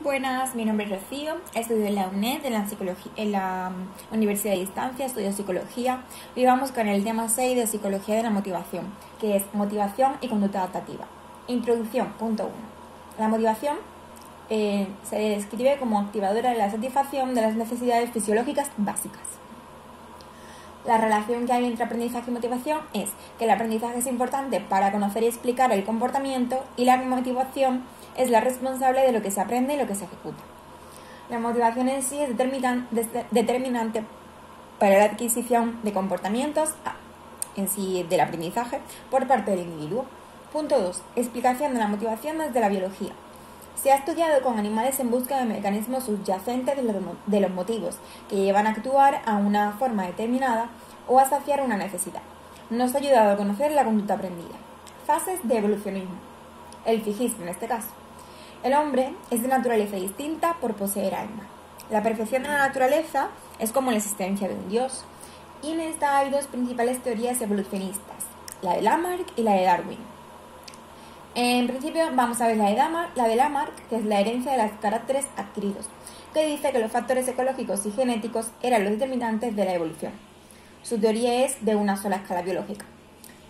Buenas, mi nombre es Rocío, estudio en la UNED, en la Universidad de Distancia, estudio psicología. Hoy vamos con el tema 6 de psicología de la motivación, que es motivación y conducta adaptativa. Introducción, punto 1. La motivación se describe como activadora de la satisfacción de las necesidades fisiológicas básicas. La relación que hay entre aprendizaje y motivación es que el aprendizaje es importante para conocer y explicar el comportamiento y la motivación es la responsable de lo que se aprende y lo que se ejecuta. La motivación en sí es determinante para la adquisición de comportamientos en sí del aprendizaje por parte del individuo. Punto 2. Explicación de la motivación desde la biología. Se ha estudiado con animales en busca de mecanismos subyacentes de los motivos que llevan a actuar a una forma determinada o a saciar una necesidad. Nos ha ayudado a conocer la conducta aprendida. Fases de evolucionismo. El fijismo en este caso. El hombre es de naturaleza distinta por poseer alma. La perfección de la naturaleza es como la existencia de un dios. Y en esta hay dos principales teorías evolucionistas, la de Lamarck y la de Darwin. En principio vamos a ver la de Lamarck, que es la herencia de los caracteres adquiridos, que dice que los factores ecológicos y genéticos eran los determinantes de la evolución. Su teoría es de una sola escala biológica.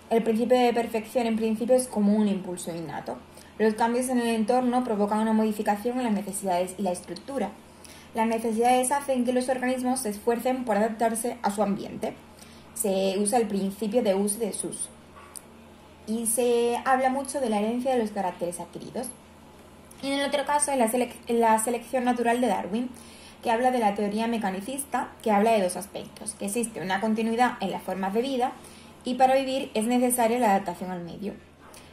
El principio de perfección en principio es como un impulso innato. Los cambios en el entorno provocan una modificación en las necesidades y la estructura. Las necesidades hacen que los organismos se esfuercen por adaptarse a su ambiente. Se usa el principio de uso y desuso. Y se habla mucho de la herencia de los caracteres adquiridos. Y en el otro caso es la selección natural de Darwin, que habla de la teoría mecanicista, que habla de dos aspectos, que existe una continuidad en las formas de vida y para vivir es necesaria la adaptación al medio.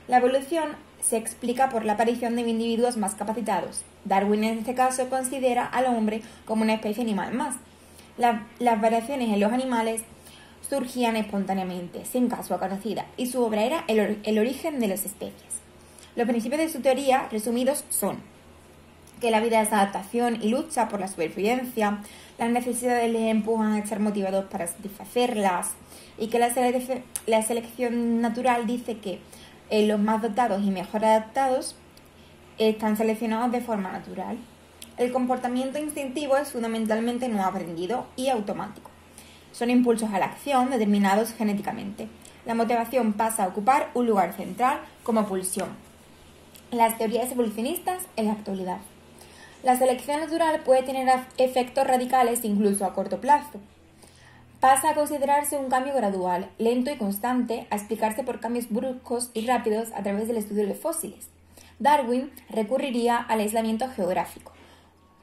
La evolución se explica por la aparición de individuos más capacitados. Darwin en este caso considera al hombre como una especie animal más. Las variaciones en los animales surgían espontáneamente, sin causa conocida, y su obra era el origen de las especies. Los principios de su teoría, resumidos, son que la vida es adaptación y lucha por la supervivencia, las necesidades les empujan a estar motivados para satisfacerlas, y que la selección natural dice que los más dotados y mejor adaptados están seleccionados de forma natural. El comportamiento instintivo es fundamentalmente no aprendido y automático. Son impulsos a la acción determinados genéticamente. La motivación pasa a ocupar un lugar central como pulsión. Las teorías evolucionistas en la actualidad. La selección natural puede tener efectos radicales incluso a corto plazo. Pasa a considerarse un cambio gradual, lento y constante, a explicarse por cambios bruscos y rápidos a través del estudio de fósiles. Darwin recurriría al aislamiento geográfico.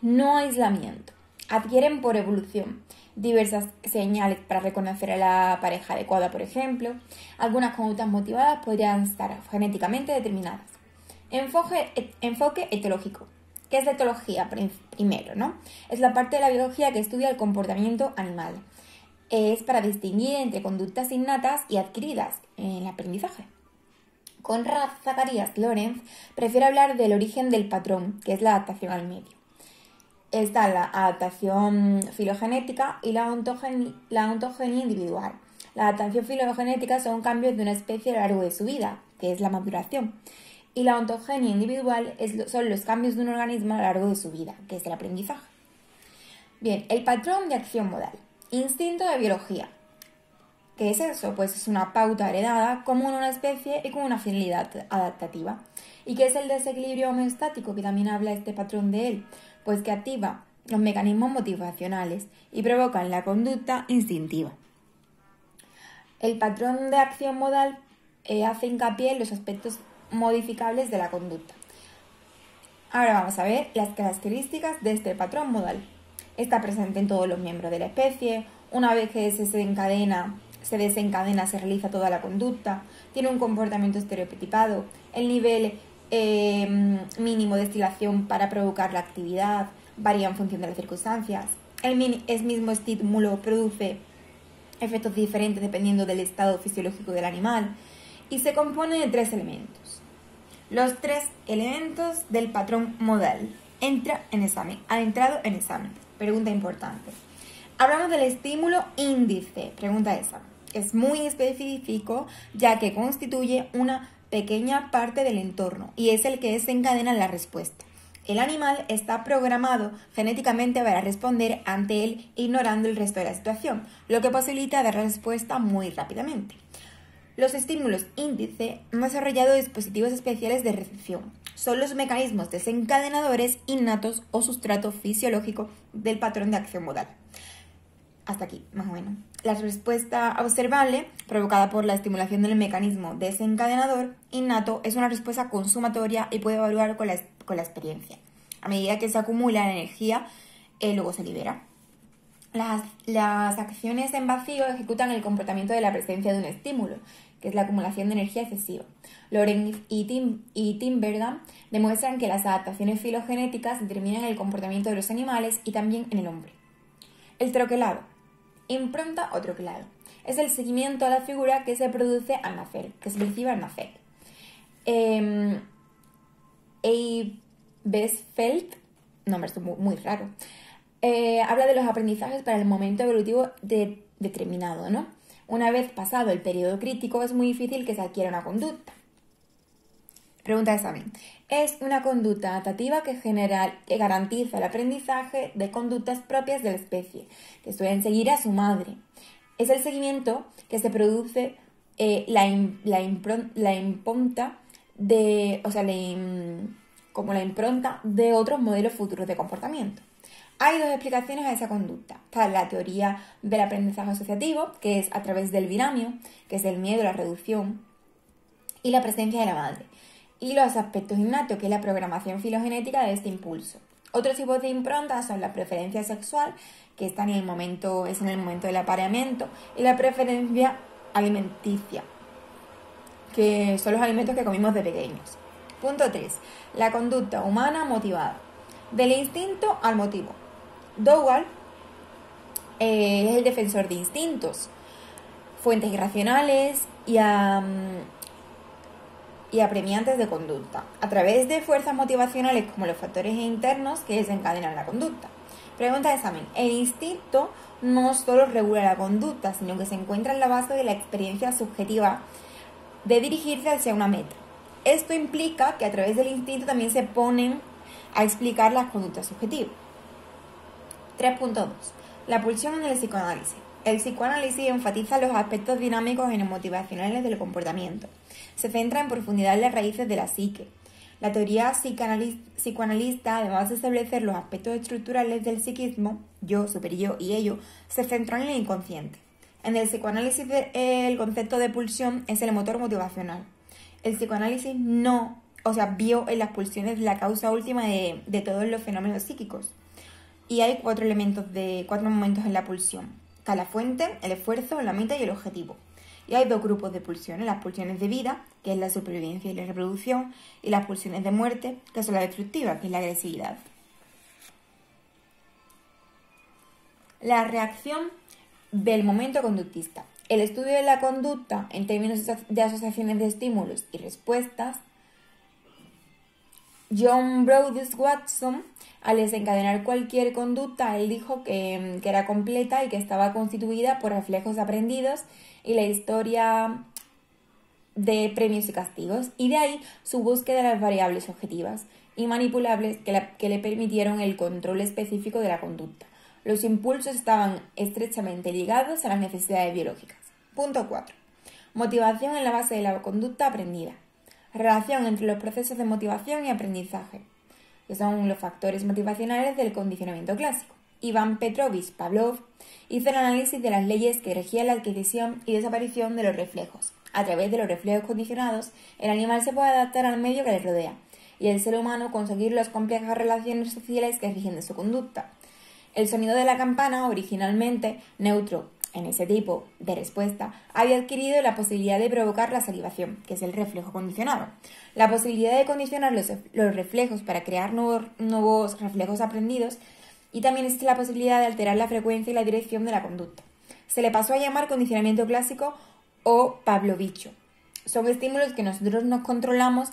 No aislamiento. Adquieren por evolución diversas señales para reconocer a la pareja adecuada, por ejemplo. Algunas conductas motivadas podrían estar genéticamente determinadas. Enfoque etológico. ¿Qué es la etología? Primero, ¿no? Es la parte de la biología que estudia el comportamiento animal. Es para distinguir entre conductas innatas y adquiridas en el aprendizaje. Conrad Zacharias Lorenz prefiere hablar del origen del patrón, que es la adaptación al medio. Está la adaptación filogenética y la ontogenia individual. La adaptación filogenética son cambios de una especie a lo largo de su vida, que es la maduración. Y la ontogenia individual son los cambios de un organismo a lo largo de su vida, que es el aprendizaje. Bien, el patrón de acción modal. Instinto de biología. ¿Qué es eso? Pues es una pauta heredada común a una especie y con una finalidad adaptativa. ¿Y qué es el desequilibrio homeostático? Que también habla este patrón de él. Pues que activa los mecanismos motivacionales y provocan la conducta instintiva. El patrón de acción modal hace hincapié en los aspectos modificables de la conducta. Ahora vamos a ver las características de este patrón modal. Está presente en todos los miembros de la especie. Una vez que se desencadena, se realiza toda la conducta. Tiene un comportamiento estereotipado. El nivel mínimo de estilación para provocar la actividad varía en función de las circunstancias. El mismo estímulo produce efectos diferentes dependiendo del estado fisiológico del animal y se compone de 3 elementos. Los 3 elementos del patrón modal. Ha entrado en examen. Pregunta importante. Hablamos del estímulo índice. Pregunta esa. Es muy específico ya que constituye una pequeña parte del entorno y es el que desencadena la respuesta. El animal está programado genéticamente para responder ante él ignorando el resto de la situación, lo que posibilita dar la respuesta muy rápidamente. Los estímulos índice han desarrollado dispositivos especiales de recepción. Son los mecanismos desencadenadores innatos o sustrato fisiológico del patrón de acción modal. Hasta aquí, más o menos. La respuesta observable, provocada por la estimulación del mecanismo desencadenador innato, es una respuesta consumatoria y puede evaluar con la experiencia. A medida que se acumula la energía, luego se libera. Las acciones en vacío ejecutan el comportamiento de la presencia de un estímulo, que es la acumulación de energía excesiva. Lorenz y Tinbergen demuestran que las adaptaciones filogenéticas determinan el comportamiento de los animales y también en el hombre. El troquelado. Impronta o troquelado. Es el seguimiento a la figura que se produce al nacer, que se percibe al nacer. Besfeld, nombre esto muy raro, habla de los aprendizajes para el momento evolutivo determinado, ¿no? Una vez pasado el periodo crítico, es muy difícil que se adquiera una conducta. Pregunta de examen. Es una conducta adaptativa que garantiza el aprendizaje de conductas propias de la especie, que suelen seguir a su madre. Es el seguimiento que se produce como la impronta de otros modelos futuros de comportamiento. Hay dos explicaciones a esa conducta. Está la teoría del aprendizaje asociativo, que es a través del binomio, que es el miedo, la reducción, y la presencia de la madre. Y los aspectos innatos, que es la programación filogenética de este impulso. Otros tipos de improntas son la preferencia sexual, que está en el momento del apareamiento, y la preferencia alimenticia, que son los alimentos que comimos de pequeños. Punto 3. La conducta humana motivada. Del instinto al motivo. Dowell es el defensor de instintos, fuentes irracionales y apremiantes de conducta, a través de fuerzas motivacionales como los factores internos que desencadenan la conducta. Pregunta de examen. El instinto no solo regula la conducta, sino que se encuentra en la base de la experiencia subjetiva de dirigirse hacia una meta. Esto implica que a través del instinto también se ponen a explicar las conductas subjetivas. 3.2. La pulsión en el psicoanálisis. El psicoanálisis enfatiza los aspectos dinámicos y motivacionales del comportamiento. Se centra en profundidad en las raíces de la psique. La teoría psicoanalista, además de establecer los aspectos estructurales del psiquismo, yo, superyo y ello, se centran en el inconsciente. En el psicoanálisis el concepto de pulsión es el motor motivacional. El psicoanálisis vio en las pulsiones la causa última de todos los fenómenos psíquicos. Y hay cuatro momentos en la pulsión. Está la fuente, el esfuerzo, la meta y el objetivo. Y hay dos grupos de pulsiones, las pulsiones de vida, que es la supervivencia y la reproducción, y las pulsiones de muerte, que son las destructivas, que es la agresividad. La reacción del momento conductista. El estudio de la conducta en términos de asociaciones de estímulos y respuestas. John Brodus Watson, al desencadenar cualquier conducta, él dijo que era completa y que estaba constituida por reflejos aprendidos y la historia de premios y castigos, y de ahí su búsqueda de las variables objetivas y manipulables que le permitieron el control específico de la conducta. Los impulsos estaban estrechamente ligados a las necesidades biológicas. Punto 4. Motivación en la base de la conducta aprendida. Relación entre los procesos de motivación y aprendizaje, que son los factores motivacionales del condicionamiento clásico. Iván Petrovich Pavlov hizo el análisis de las leyes que regían la adquisición y desaparición de los reflejos. A través de los reflejos condicionados, el animal se puede adaptar al medio que le rodea y el ser humano conseguir las complejas relaciones sociales que rigen de su conducta. El sonido de la campana, originalmente neutro en ese tipo de respuesta, había adquirido la posibilidad de provocar la salivación, que es el reflejo condicionado. La posibilidad de condicionar los reflejos para crear nuevos reflejos aprendidos, y también existe la posibilidad de alterar la frecuencia y la dirección de la conducta. Se le pasó a llamar condicionamiento clásico o pavlovicho. Son estímulos que nosotros no controlamos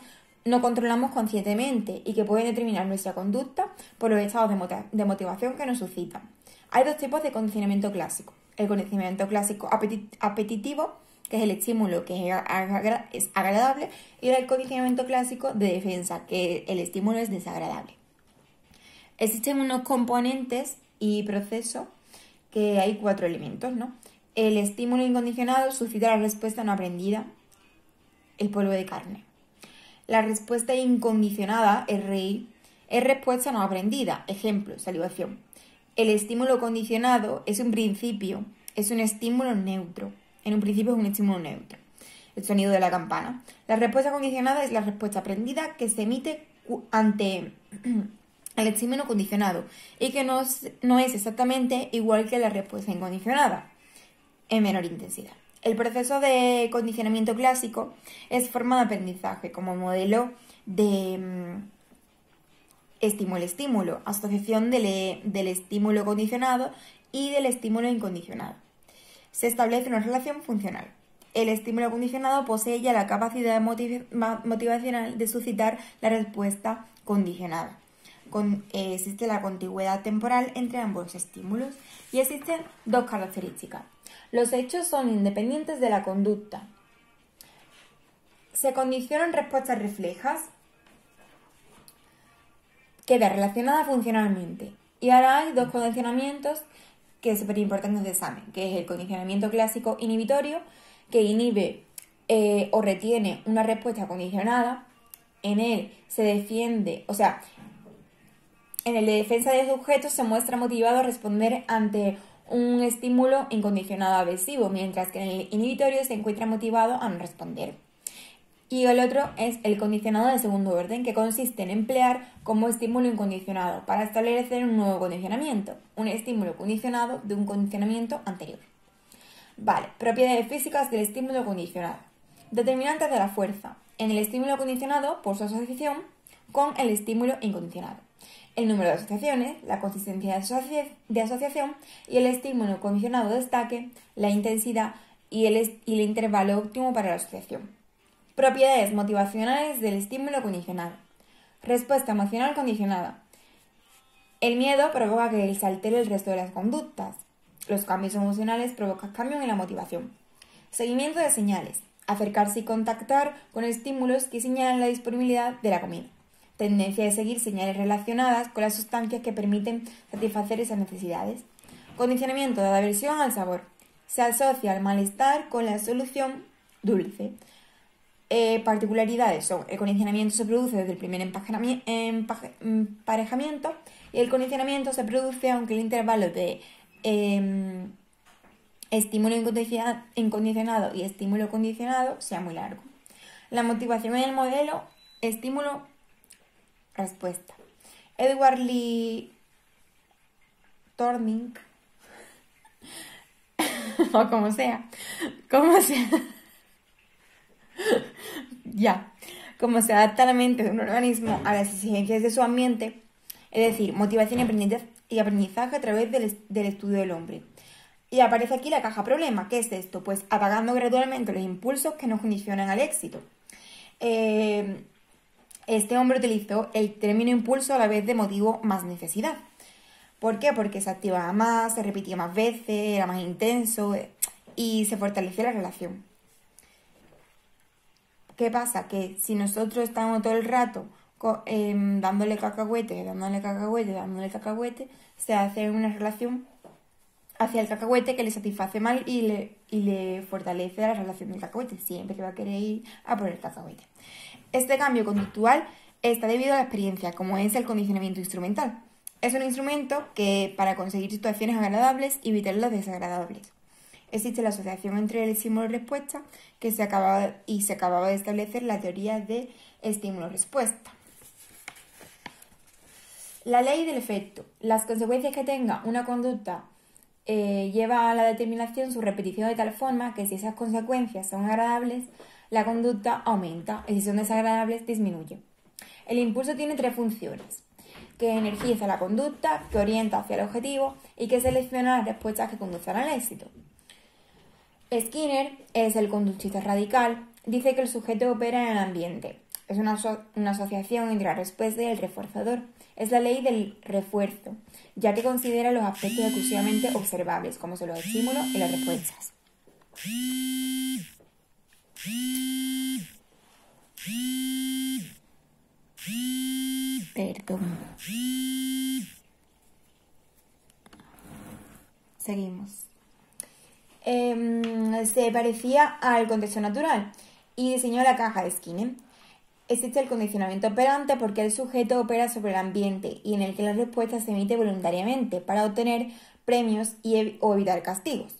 conscientemente y que pueden determinar nuestra conducta por los estados de motivación que nos suscitan. Hay dos tipos de condicionamiento clásico. El condicionamiento clásico apetitivo, que es el estímulo que es agradable, y el condicionamiento clásico de defensa, que el estímulo es desagradable. Existen unos componentes y procesos que hay 4 elementos, ¿no? El estímulo incondicionado suscita la respuesta no aprendida, el polvo de carne. La respuesta incondicionada, RI, es respuesta no aprendida, ejemplo, salivación. El estímulo condicionado es un principio, es un estímulo neutro. En un principio es un estímulo neutro. El sonido de la campana. La respuesta condicionada es la respuesta aprendida que se emite ante el estímulo condicionado y que no es exactamente igual que la respuesta incondicionada, en menor intensidad. El proceso de condicionamiento clásico es forma de aprendizaje como modelo de estímulo-estímulo, asociación del estímulo condicionado y del estímulo incondicionado. Se establece una relación funcional. El estímulo condicionado posee ya la capacidad motivacional de suscitar la respuesta condicionada. Existe la contigüidad temporal entre ambos estímulos y existen 2 características. Los hechos son independientes de la conducta. Se condicionan respuestas reflejas, queda relacionada funcionalmente. Y ahora hay 2 condicionamientos que es súper importante de examen, que es el condicionamiento clásico inhibitorio, que inhibe o retiene una respuesta condicionada. En él se defiende, en el de defensa de sujetos se muestra motivado a responder ante un estímulo incondicionado aversivo, mientras que en el inhibitorio se encuentra motivado a no responder. Y el otro es el condicionado de segundo orden, que consiste en emplear como estímulo incondicionado para establecer un nuevo condicionamiento, un estímulo condicionado de un condicionamiento anterior. Vale, propiedades físicas del estímulo condicionado. Determinantes de la fuerza. En el estímulo condicionado, por su asociación con el estímulo incondicionado. El número de asociaciones, la consistencia de asociación y el estímulo condicionado destaque, la intensidad y el intervalo óptimo para la asociación. Propiedades motivacionales del estímulo condicionado. Respuesta emocional condicionada. El miedo provoca que se altere el resto de las conductas. Los cambios emocionales provocan cambios en la motivación. Seguimiento de señales. Acercarse y contactar con estímulos que señalan la disponibilidad de la comida. Tendencia de seguir señales relacionadas con las sustancias que permiten satisfacer esas necesidades. Condicionamiento de aversión al sabor. Se asocia al malestar con la solución dulce. Particularidades son: el condicionamiento se produce desde el primer emparejamiento y el condicionamiento se produce aunque el intervalo de estímulo incondicionado y estímulo condicionado sea muy largo. La motivación en el modelo estímulo-respuesta. Edward Lee Thorndike o como sea como se adapta la mente de un organismo a las exigencias de su ambiente, es decir, motivación y aprendizaje a través del estudio del hombre. Y aparece aquí la caja problema. ¿Qué es esto? Pues apagando gradualmente los impulsos que nos condicionan al éxito. Este hombre utilizó el término impulso a la vez de motivo más necesidad. ¿Por qué? Porque se activaba más, se repetía más veces, era más intenso y se fortalecía la relación. ¿Qué pasa? Que si nosotros estamos todo el rato dándole cacahuete, se hace una relación hacia el cacahuete que le satisface mal y le fortalece la relación del cacahuete. Siempre que va a querer ir a por el cacahuete. Este cambio conductual está debido a la experiencia, como es el condicionamiento instrumental. Es un instrumento que, para conseguir situaciones agradables y evitar las desagradables. Existe la asociación entre el estímulo y respuesta que se acababa de establecer la teoría de estímulo-respuesta. La ley del efecto. Las consecuencias que tenga una conducta lleva a la determinación su repetición de tal forma que si esas consecuencias son agradables, la conducta aumenta y si son desagradables, disminuye. El impulso tiene 3 funciones: que energiza la conducta, que orienta hacia el objetivo y que selecciona las respuestas que conducen al éxito. Skinner es el conductista radical, dice que el sujeto opera en el ambiente. Es una asociación entre la respuesta y el reforzador. Es la ley del refuerzo, ya que considera los aspectos exclusivamente observables, como son los estímulos y las respuestas. Perdón. Seguimos. Se parecía al contexto natural y diseñó la caja de Skinner. Existe el condicionamiento operante porque el sujeto opera sobre el ambiente y en el que la respuesta se emite voluntariamente para obtener premios o evitar castigos.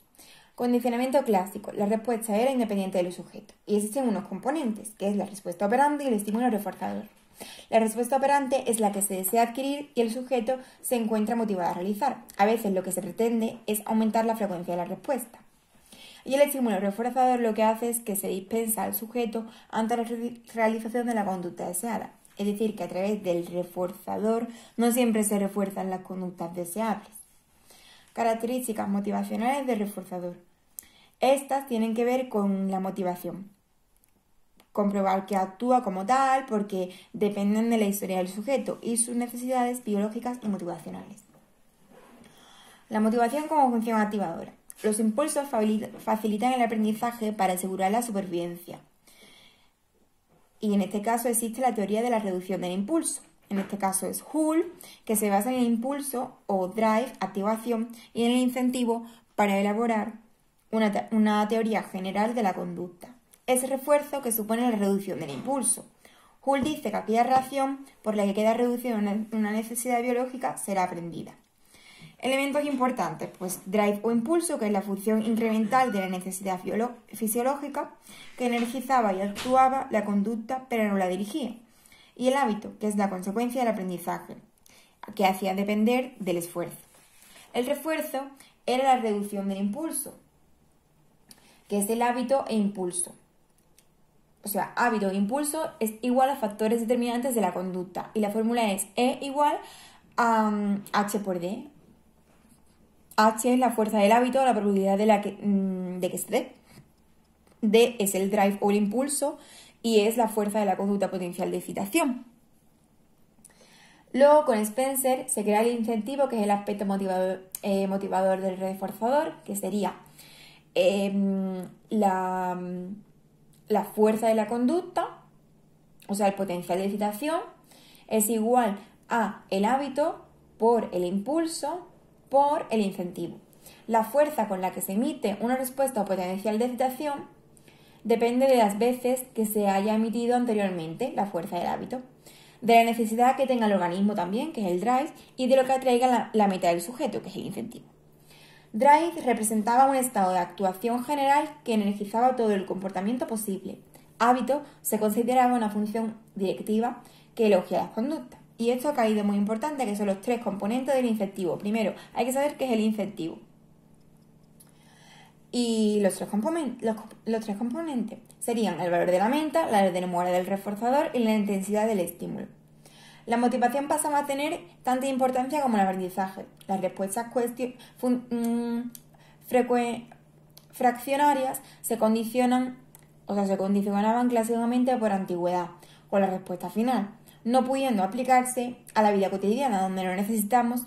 Condicionamiento clásico. La respuesta era independiente del sujeto y existen unos componentes, que es la respuesta operante y el estímulo reforzador. La respuesta operante es la que se desea adquirir y el sujeto se encuentra motivado a realizar. A veces lo que se pretende es aumentar la frecuencia de la respuesta. Y el estímulo reforzador lo que hace es que se dispensa al sujeto ante la realización de la conducta deseada. Es decir, que a través del reforzador no siempre se refuerzan las conductas deseables. Características motivacionales del reforzador. Estas tienen que ver con la motivación. Comprobar que actúa como tal porque dependen de la historia del sujeto y sus necesidades biológicas y motivacionales. La motivación como función activadora. Los impulsos facilitan el aprendizaje para asegurar la supervivencia. Y en este caso existe la teoría de la reducción del impulso. En este caso es Hull, que se basa en el impulso o drive, activación, y en el incentivo para elaborar una teoría general de la conducta. Es refuerzo que supone la reducción del impulso. Hull dice que aquella reacción por la que queda reducida una necesidad biológica será aprendida. Elementos importantes, pues drive o impulso, que es la función incremental de la necesidad fisiológica, que energizaba y actuaba la conducta pero no la dirigía. Y el hábito, que es la consecuencia del aprendizaje, que hacía depender del esfuerzo. El refuerzo era la reducción del impulso, que es el hábito e impulso. O sea, hábito e impulso es igual a factores determinantes de la conducta. Y la fórmula es E igual a H por D. H es la fuerza del hábito, la probabilidad de que se dé. D es el drive o el impulso y es la fuerza de la conducta potencial de excitación. Luego, con Spencer, se crea el incentivo, que es el aspecto motivador del reforzador, que sería la fuerza de la conducta, o sea, el potencial de excitación, es igual a el hábito por el impulso por el incentivo. La fuerza con la que se emite una respuesta o potencial de excitación depende de las veces que se haya emitido anteriormente la fuerza del hábito, de la necesidad que tenga el organismo también, que es el drive, y de lo que atraiga la meta del sujeto, que es el incentivo. Drive representaba un estado de actuación general que energizaba todo el comportamiento posible. Hábito se consideraba una función directiva que elogia las conductas. Y esto ha caído muy importante, que son los tres componentes del incentivo. Primero, hay que saber qué es el incentivo. Y los tres componentes serían el valor de la meta, la demora del reforzador y la intensidad del estímulo. La motivación pasa a tener tanta importancia como el aprendizaje. Las respuestas fraccionarias se condicionaban clásicamente por antigüedad con la respuesta final, no pudiendo aplicarse a la vida cotidiana, donde no necesitamos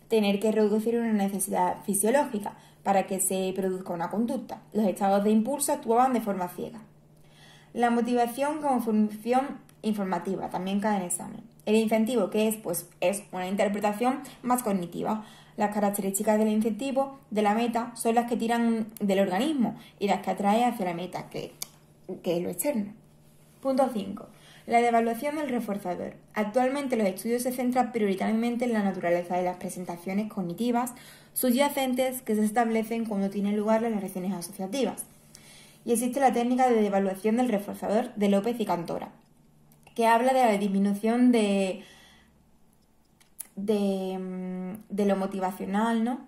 tener que reducir una necesidad fisiológica para que se produzca una conducta. Los estados de impulso actuaban de forma ciega. La motivación como función informativa también cae en examen. El incentivo, que es una interpretación más cognitiva. Las características del incentivo de la meta son las que tiran del organismo y las que atraen hacia la meta, que es lo externo. Punto 5. La devaluación del reforzador. Actualmente los estudios se centran prioritariamente en la naturaleza de las presentaciones cognitivas subyacentes que se establecen cuando tienen lugar las reacciones asociativas. Y existe la técnica de devaluación del reforzador de López y Cantora, que habla de la disminución de lo motivacional, ¿no?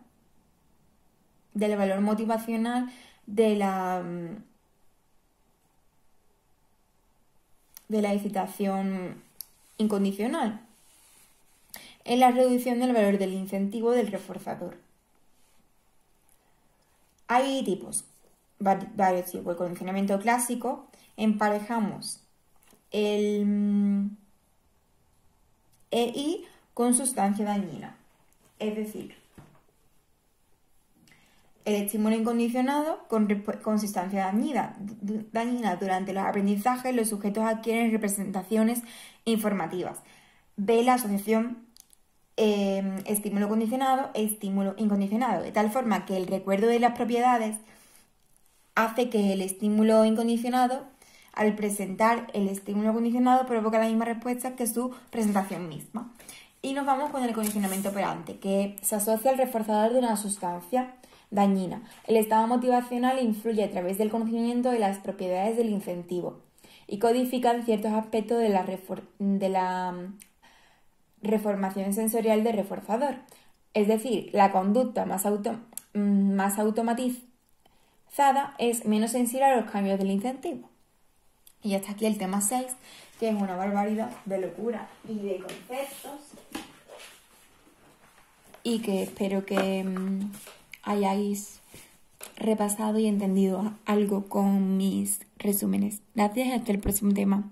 Del valor motivacional de la excitación incondicional, en la reducción del valor del incentivo del reforzador. Hay varios tipos. El condicionamiento clásico, emparejamos el EI con sustancia dañina, es decir, el estímulo incondicionado con sustancia dañina. Durante los aprendizajes, los sujetos adquieren representaciones informativas. Ve la asociación estímulo condicionado e estímulo incondicionado, de tal forma que el recuerdo de las propiedades hace que el estímulo incondicionado, al presentar el estímulo condicionado, provoca la misma respuesta que su presentación misma. Y nos vamos con el condicionamiento operante, que se asocia al reforzador de una sustancia dañina. El estado motivacional influye a través del conocimiento de las propiedades del incentivo y codifican ciertos aspectos de la reformación sensorial del reforzador. Es decir, la conducta más automatizada es menos sensible a los cambios del incentivo. Y hasta aquí el tema 6, que es una barbaridad de locura y de conceptos. Y que espero que hayáis repasado y entendido algo con mis resúmenes. Gracias y hasta el próximo tema.